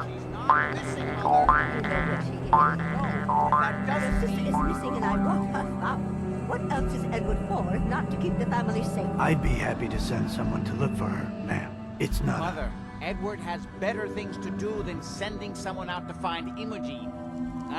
She's not missing, Mother. You know where she is. No. That Your doesn't sister mean... is missing and I want her found. What else is Edward for if not to keep the family safe? I'd be happy to send someone to look for her, ma'am. It's not... Mother, Edward has better things to do than sending someone out to find Emogene.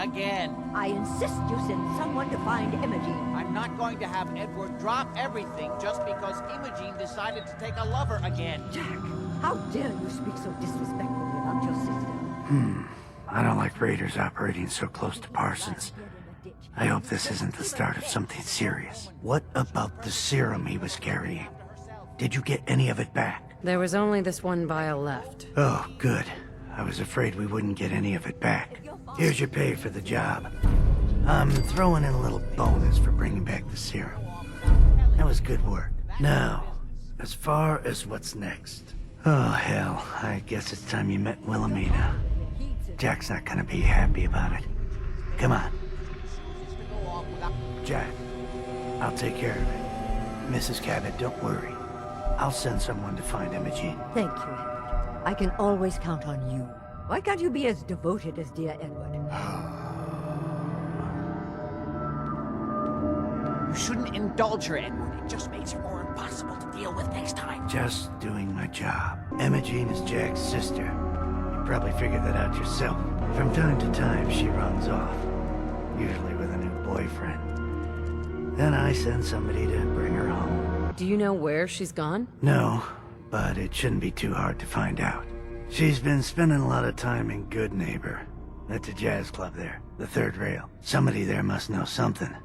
Again. I insist you send someone to find Emogene. I'm not going to have Edward drop everything just because Emogene decided to take a lover again. Jack, how dare you speak so disrespectfully about your sister? I don't like raiders operating so close to Parsons. I hope this isn't the start of something serious. What about the serum he was carrying? Did you get any of it back? There was only this one vial left. Oh, good. I was afraid we wouldn't get any of it back. Here's your pay for the job. I'm throwing in a little bonus for bringing back the serum. That was good work. Now, as far as what's next. Oh, hell. I guess it's time you met Wilhelmina. Jack's not gonna be happy about it. Come on. Jack, I'll take care of it. Mrs. Cabot, don't worry. I'll send someone to find Emogene. Thank you, Edward. I can always count on you. Why can't you be as devoted as dear Edward? You shouldn't indulge her, Edward. It just makes her more impossible to deal with next time. Just doing my job. Emogene is Jack's sister. You probably figured that out yourself. From time to time, she runs off. Usually with a new boyfriend. Then I send somebody to bring her home. Do you know where she's gone? No, but it shouldn't be too hard to find out. She's been spending a lot of time in Goodneighbor. That's a jazz club there, the third rail. Somebody there must know something.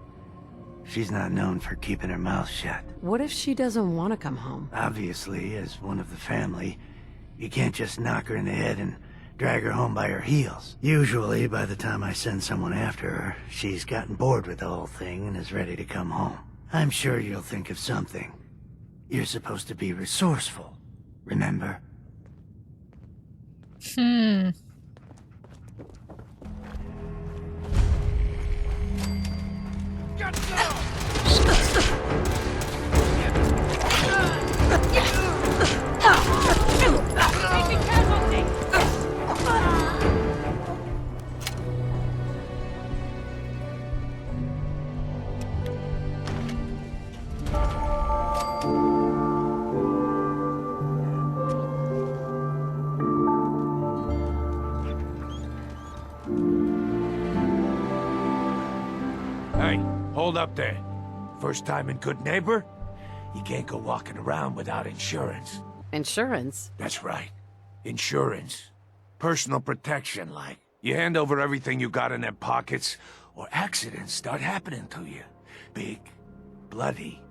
She's not known for keeping her mouth shut. What if she doesn't want to come home? Obviously, as one of the family, you can't just knock her in the head and drag her home by her heels. Usually, by the time I send someone after her, she's gotten bored with the whole thing and is ready to come home. I'm sure you'll think of something. You're supposed to be resourceful, remember? Hey, hold up there. First time in Goodneighbor? You can't go walking around without insurance. Insurance? That's right. Insurance. Personal protection, like. You hand over everything you got in their pockets, or accidents start happening to you. Big, bloody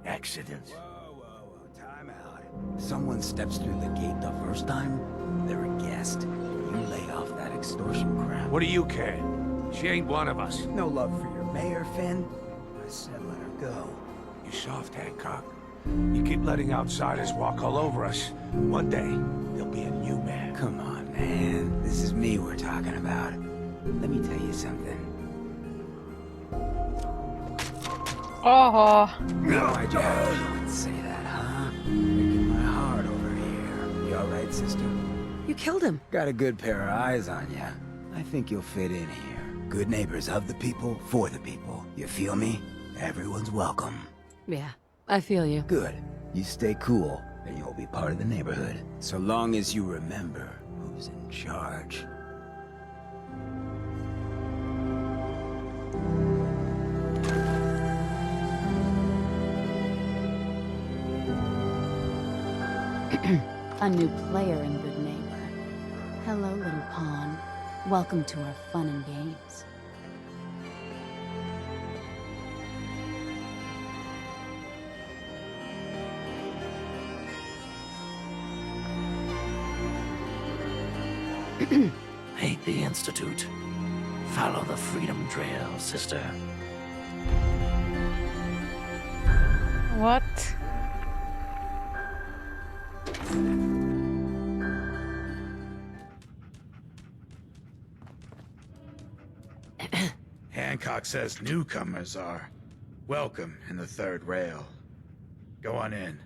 accidents. Whoa, time out. Someone steps through the gate the first time, they're a guest. You lay off that extortion crap. What do you care? She ain't one of us. No love for your mayor, Finn? I said let her go. You soft, Hancock. You keep letting outsiders walk all over us. One day, there'll be a new man. Come on, man. This is me we're talking about. Let me tell you something. Oh, Why'd you have to say that, huh? Breaking my heart over here. You alright, sister? You killed him. Got a good pair of eyes on ya. I think you'll fit in here. Good neighbors of the people, for the people. You feel me? Everyone's welcome. Yeah, I feel you. Good. You stay cool, and you'll be part of the neighborhood. So long as you remember who's in charge. A new player in Goodneighbor. Hello, little pawn. Welcome to our fun and games. Hate the Institute. Follow the Freedom Trail, sister. what? Hancock says newcomers are welcome in the third rail. Go on in.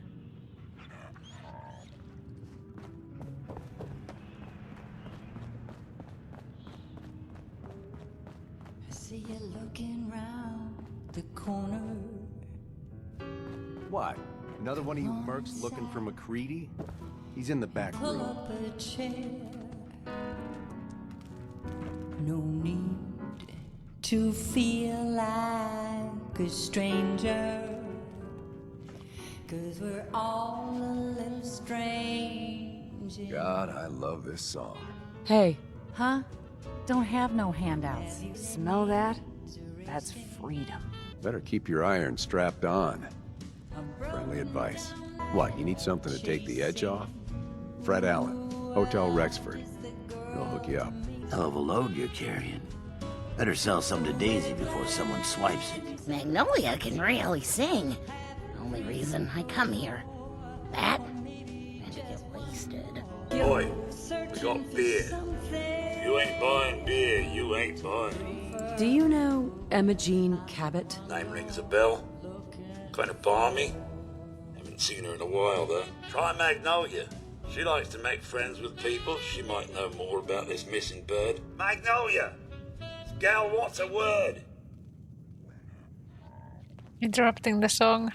lurking round the corner. What? Another one of you mercs looking for McCready? He's in the back Pull room. up a chair. No need to feel like a stranger, 'cause we're all a little strange. God, I love this song. Hey, Huh? Don't have no handouts. Smell that? That's freedom. Better keep your iron strapped on. Friendly advice. What, you need something to take the edge off? Fred Allen, Hotel Rexford. He'll hook you up. Hell of a load you're carrying. Better sell some to Daisy before someone swipes it. Magnolia can really sing. Only reason I come here. That and to get wasted. Boy, we got beer. You ain't buying beer, you ain't buying. do you know Emogene Cabot? Name rings a bell. Kind of balmy. Haven't seen her in a while, though. Try Magnolia. She likes to make friends with people. She might know more about this missing bird. Magnolia! This gal wants a word. Interrupting the song.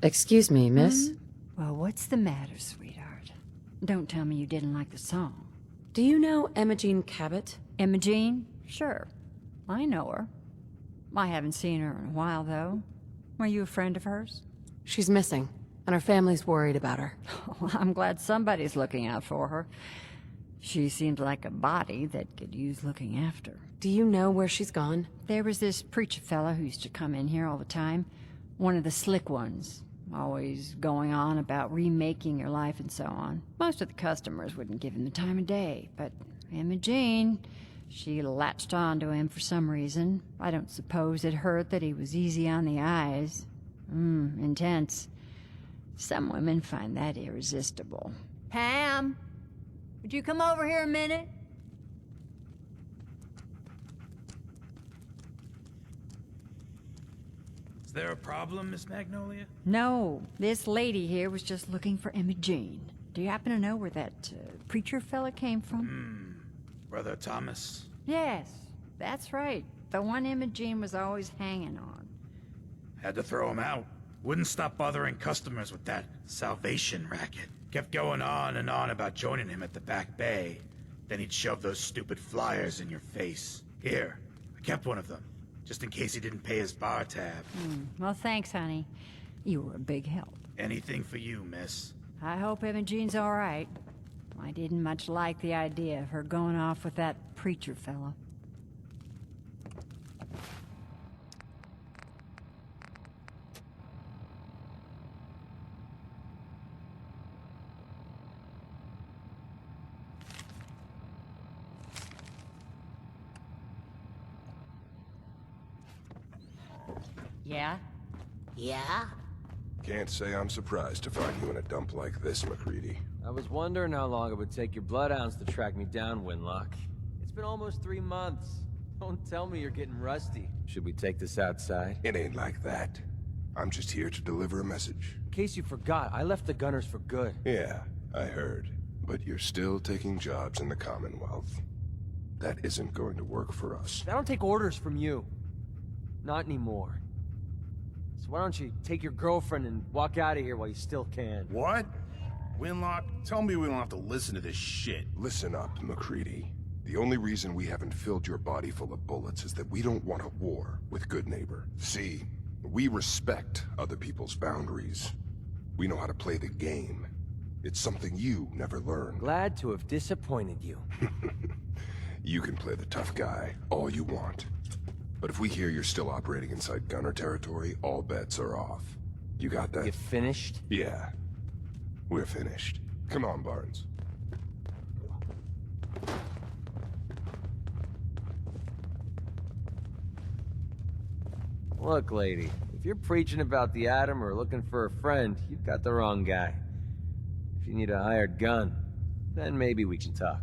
Excuse me, miss? Well, what's the matter, sweetheart? Don't tell me you didn't like the song. Do you know Emogene Cabot? Emogene? Sure. I know her. I haven't seen her in a while, though. Are you a friend of hers? She's missing, and her family's worried about her. Well, I'm glad somebody's looking out for her. She seems like a body that could use looking after. Do you know where she's gone? There was this preacher fella who used to come in here all the time. One of the slick ones. Always going on about remaking your life and so on. Most of the customers wouldn't give him the time of day, but Emogene, she latched on to him for some reason. I don't suppose it hurt that he was easy on the eyes. Intense. Some women find that irresistible. Pam, would you come over here a minute? Is there a problem, Miss Magnolia? No, this lady here was just looking for Emogene. Do you happen to know where that preacher fella came from? Brother Thomas? Yes, that's right. The one Emogene was always hanging on. Had to throw him out. Wouldn't stop bothering customers with that salvation racket. Kept going on and on about joining him at the back bay. Then he'd shove those stupid flyers in your face. Here, I kept one of them, just in case he didn't pay his bar tab. Well, thanks, honey. You were a big help. Anything for you, miss. I hope Imogene's all right. I didn't much like the idea of her going off with that preacher fella. Yeah? Yeah? Can't say I'm surprised to find you in a dump like this, McCready. I was wondering how long it would take your bloodhounds to track me down, Winlock. It's been almost 3 months. Don't tell me you're getting rusty. Should we take this outside? It ain't like that. I'm just here to deliver a message. In case you forgot, I left the Gunners for good. Yeah, I heard. But you're still taking jobs in the Commonwealth. That isn't going to work for us. I don't take orders from you. Not anymore. So why don't you take your girlfriend and walk out of here while you still can? What? Winlock, tell me we don't have to listen to this shit. Listen up, McCready. The only reason we haven't filled your body full of bullets is that we don't want a war with Goodneighbor. See, we respect other people's boundaries. We know how to play the game. It's something you never learned. Glad to have disappointed you. You can play the tough guy all you want. But if we hear you're still operating inside Gunner territory, all bets are off. You got that? You finished? Yeah. We're finished. Come on, Barnes. Look, lady, if you're preaching about the atom or looking for a friend, you've got the wrong guy. If you need a hired gun, then maybe we can talk.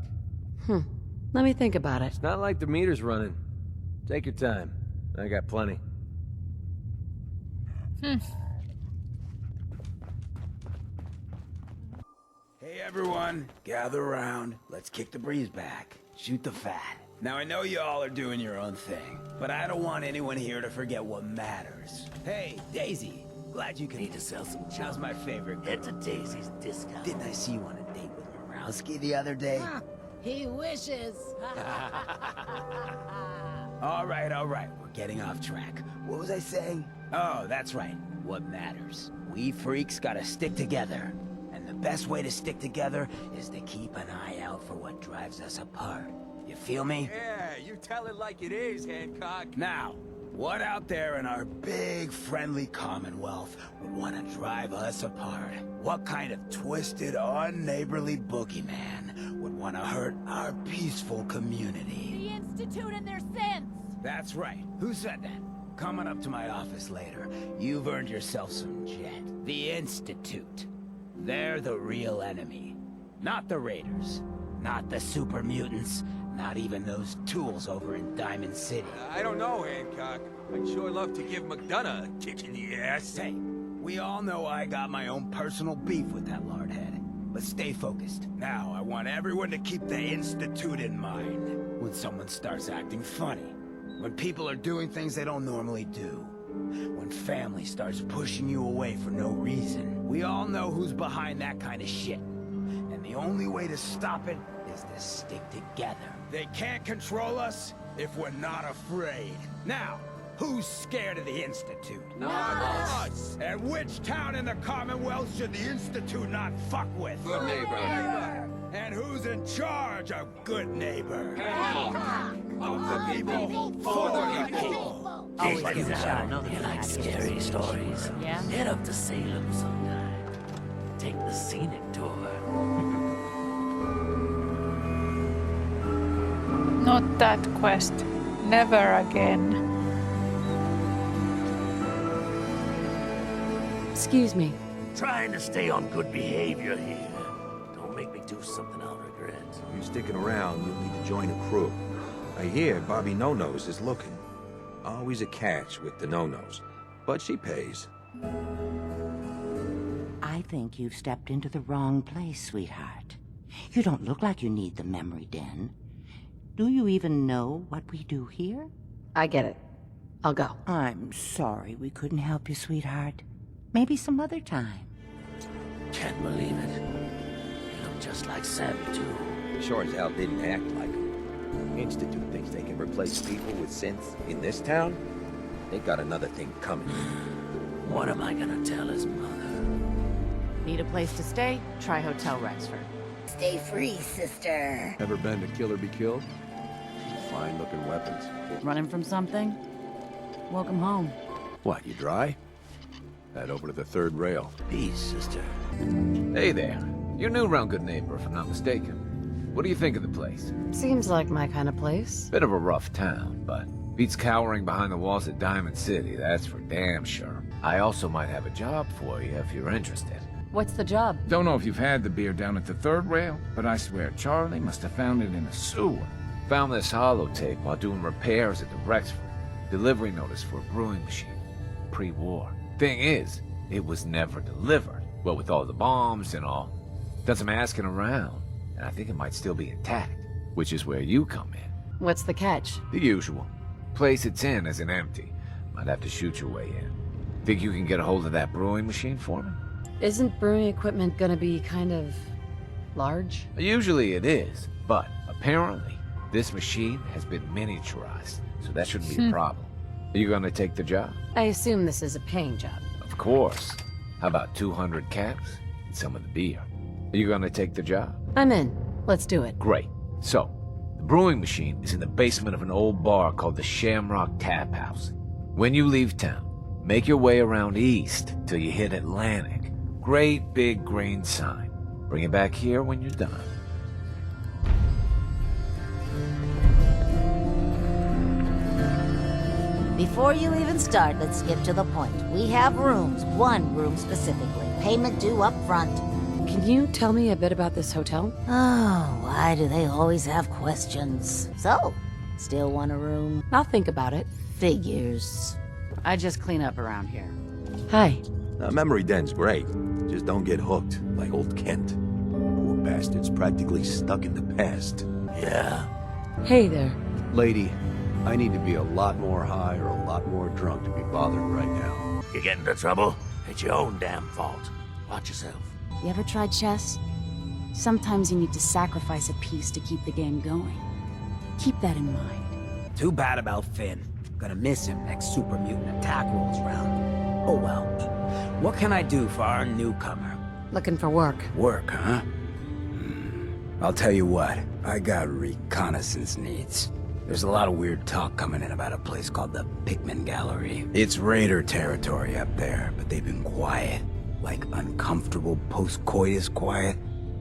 Let me think about it. It's not like the meter's running. Take your time. I got plenty. Hey, Hey everyone, gather around. Let's kick the breeze back. Shoot the fat. Now I know you all are doing your own thing, but I don't want anyone here to forget what matters. Hey, Daisy. Glad you can need to sell some junk. How's my favorite girl? It's a Daisy's discount. Didn't I see you on a date with Morowski the other day? He wishes. All right. We're getting off track. What was I saying? Oh, that's right. What matters. We freaks gotta stick together. And the best way to stick together is to keep an eye out for what drives us apart. You feel me? Yeah, you tell it like it is, Hancock. Now, what out there in our big, friendly Commonwealth would want to drive us apart? What kind of twisted, unneighborly boogeyman would want to hurt our peaceful community? The Institute and their sins. That's right. Who said that? Coming up to my office later, you've earned yourself some jet. The Institute. They're the real enemy. Not the Raiders. Not the super mutants. Not even those tools over in Diamond City. I don't know, Hancock. I'd sure love to give McDonough a kick in the ass. Hey, we all know I got my own personal beef with that lardhead. But stay focused. Now, I want everyone to keep the Institute in mind. When someone starts acting funny. When people are doing things they don't normally do. When family starts pushing you away for no reason. We all know who's behind that kind of shit. And the only way to stop it is to stick together. They can't control us if we're not afraid. Now, who's scared of the Institute? Not us. And which town in the Commonwealth should the Institute not fuck with? Goodneighbor. And who's in charge of Goodneighbor? Of the people, for the people. Always give it a shot. You like scary stories? Yeah? Head up to Salem sometime. Take the scenic tour. Not that quest. Never again. Excuse me. Trying to stay on good behavior here. Don't make me do something I'll regret. If you're sticking around, you'll need to join a crew. I hear Bobby No-Nose is looking. Always a catch with the No-Nose, but she pays. I think you've stepped into the wrong place, sweetheart. You don't look like you need the memory den. Do you even know what we do here? I get it. I'll go. I'm sorry we couldn't help you, sweetheart. Maybe some other time. Can't believe it. You look just like Savvy, too. Sure as hell didn't act like him. Institute thinks they can replace people with synths in this town? They got another thing coming. What am I gonna tell his mother? Need a place to stay? Try Hotel Rexford. Stay free, sister. Ever been to Kill or Be Killed? Fine-looking weapons. Running from something? Welcome home. What, you dry? Head over to the third rail. Peace, sister. Hey there. You're new around Goodneighbor, if I'm not mistaken. What do you think of the place? Seems like my kind of place. Bit of a rough town, but beats cowering behind the walls at Diamond City, that's for damn sure. I also might have a job for you if you're interested. What's the job? Don't know if you've had the beer down at the third rail, but I swear Charlie must have found it in a sewer. Found this holotape while doing repairs at the Rexford. Delivery notice for a brewing machine. Pre-war. Thing is, it was never delivered. What with all the bombs and all. Done some asking around, and I think it might still be intact, which is where you come in. What's the catch? The usual. Place it's in isn't empty. Might have to shoot your way in. Think you can get a hold of that brewing machine for me? Isn't brewing equipment gonna be kind of large? Usually it is, but apparently this machine has been miniaturized, so that shouldn't be a problem. Are you gonna take the job? I assume this is a paying job. Of course. How about 200 caps and some of the beer? Are you gonna take the job? I'm in. Let's do it. Great. So, the brewing machine is in the basement of an old bar called the Shamrock Tap House. When you leave town, make your way around east till you hit Atlantic. Great big green sign. Bring it back here when you're done. Before you even start, let's skip to the point. We have rooms, one room specifically. Payment due up front. Can you tell me a bit about this hotel? Oh, why do they always have questions? So, still want a room? I'll think about it. Figures. I just clean up around here. Hi. Memory den's great. Just don't get hooked like old Kent. bastard's practically stuck in the past. Yeah. Hey there. Lady, I need to be a lot more high or a lot more drunk to be bothered right now. You get into trouble? It's your own damn fault. Watch yourself. You ever tried chess? Sometimes you need to sacrifice a piece to keep the game going. Keep that in mind. Too bad about Finn. Gonna miss him next super mutant attack rolls round. Oh well. What can I do for our newcomer? Looking for work. Work, huh? I'll tell you what, I got reconnaissance needs. There's a lot of weird talk coming in about a place called the Pikmin Gallery. It's raider territory up there, but they've been quiet. Like uncomfortable post-coitus quiet.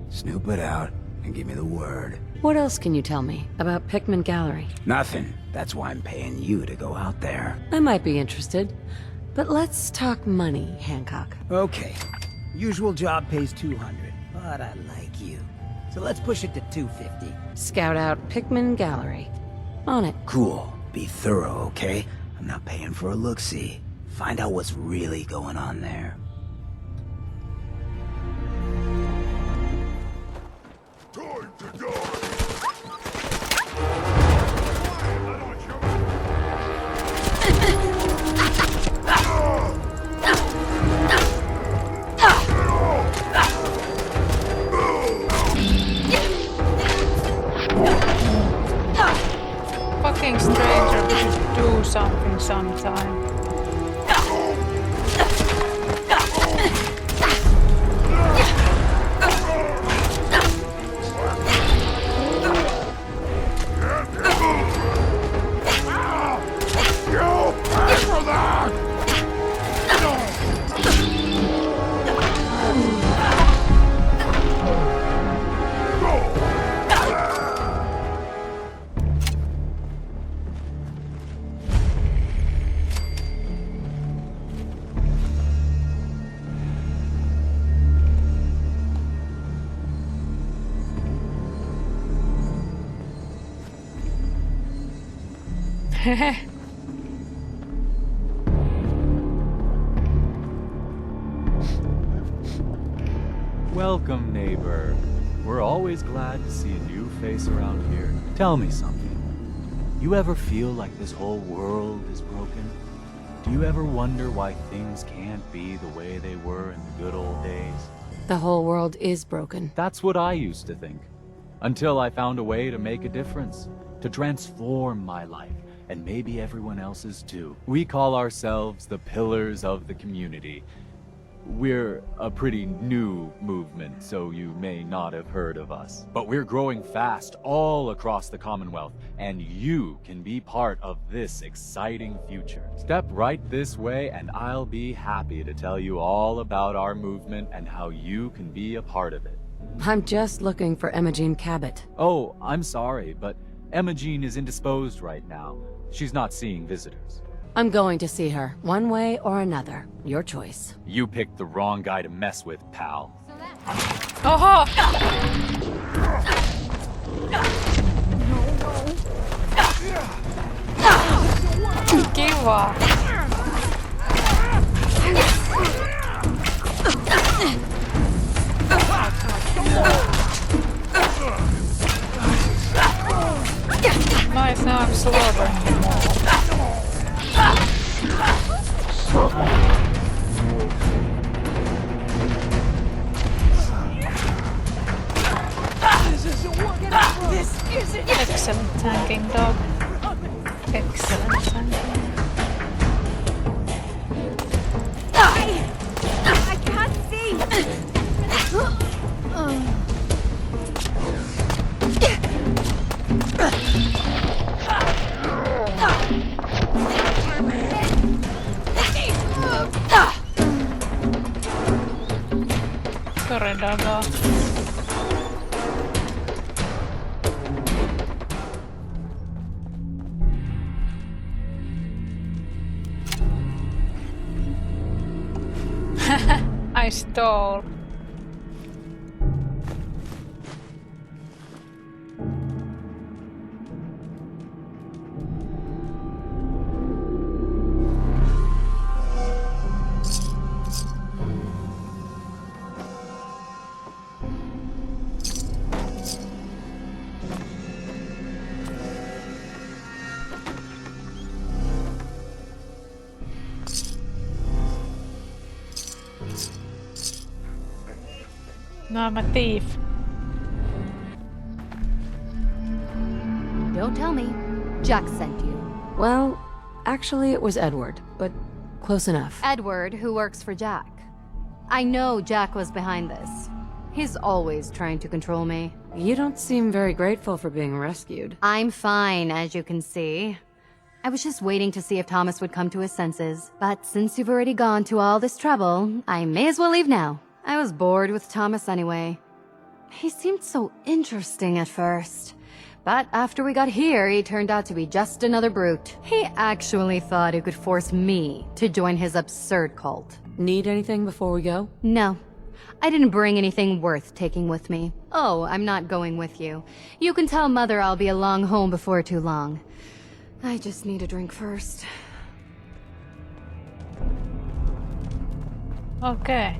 Snoop it out and give me the word. What else can you tell me about Pikmin Gallery? Nothing. That's why I'm paying you to go out there. I might be interested. But let's talk money, Hancock. Okay. Usual job pays 200, but I like you. So let's push it to 250. Scout out Pikmin Gallery. On it. Cool. Be thorough, okay? I'm not paying for a look-see. Find out what's really going on there. Time to go! Fucking stranger should do something sometime. Welcome, neighbor. We're always glad to see a new face around here. Tell me something. You ever feel like this whole world is broken? Do you ever wonder why things can't be the way they were in the good old days? The whole world is broken. That's what I used to think. Until I found a way to make a difference. To transform my life. And maybe everyone else's too. We call ourselves the Pillars of the Community. We're a pretty new movement, so you may not have heard of us. But we're growing fast all across the Commonwealth, and you can be part of this exciting future. Step right this way, and I'll be happy to tell you all about our movement and how you can be a part of it. I'm just looking for Emogene Cabot. Oh, I'm sorry, but Emogene is indisposed right now. She's not seeing visitors. I'm going to see her, one way or another. Your choice. You picked the wrong guy to mess with, pal. Oho! Kiva. Nice, now I'm slaughtering them all. This isn't working out. This isn't. Excellent tanking, dog. Excellent tanking. I can't see. Sorry, doggo. I stole. No, I'm a thief. Don't tell me. Jack sent you. Well, actually it was Edward, but close enough. Edward, who works for Jack. I know Jack was behind this. He's always trying to control me. You don't seem very grateful for being rescued. I'm fine, as you can see. I was just waiting to see if Thomas would come to his senses. But since you've already gone to all this trouble, I may as well leave now. I was bored with Thomas anyway. He seemed so interesting at first. But after we got here, he turned out to be just another brute. He actually thought he could force me to join his absurd cult. Need anything before we go? No. I didn't bring anything worth taking with me. Oh, I'm not going with you. You can tell Mother I'll be along home before too long. I just need a drink first. Okay.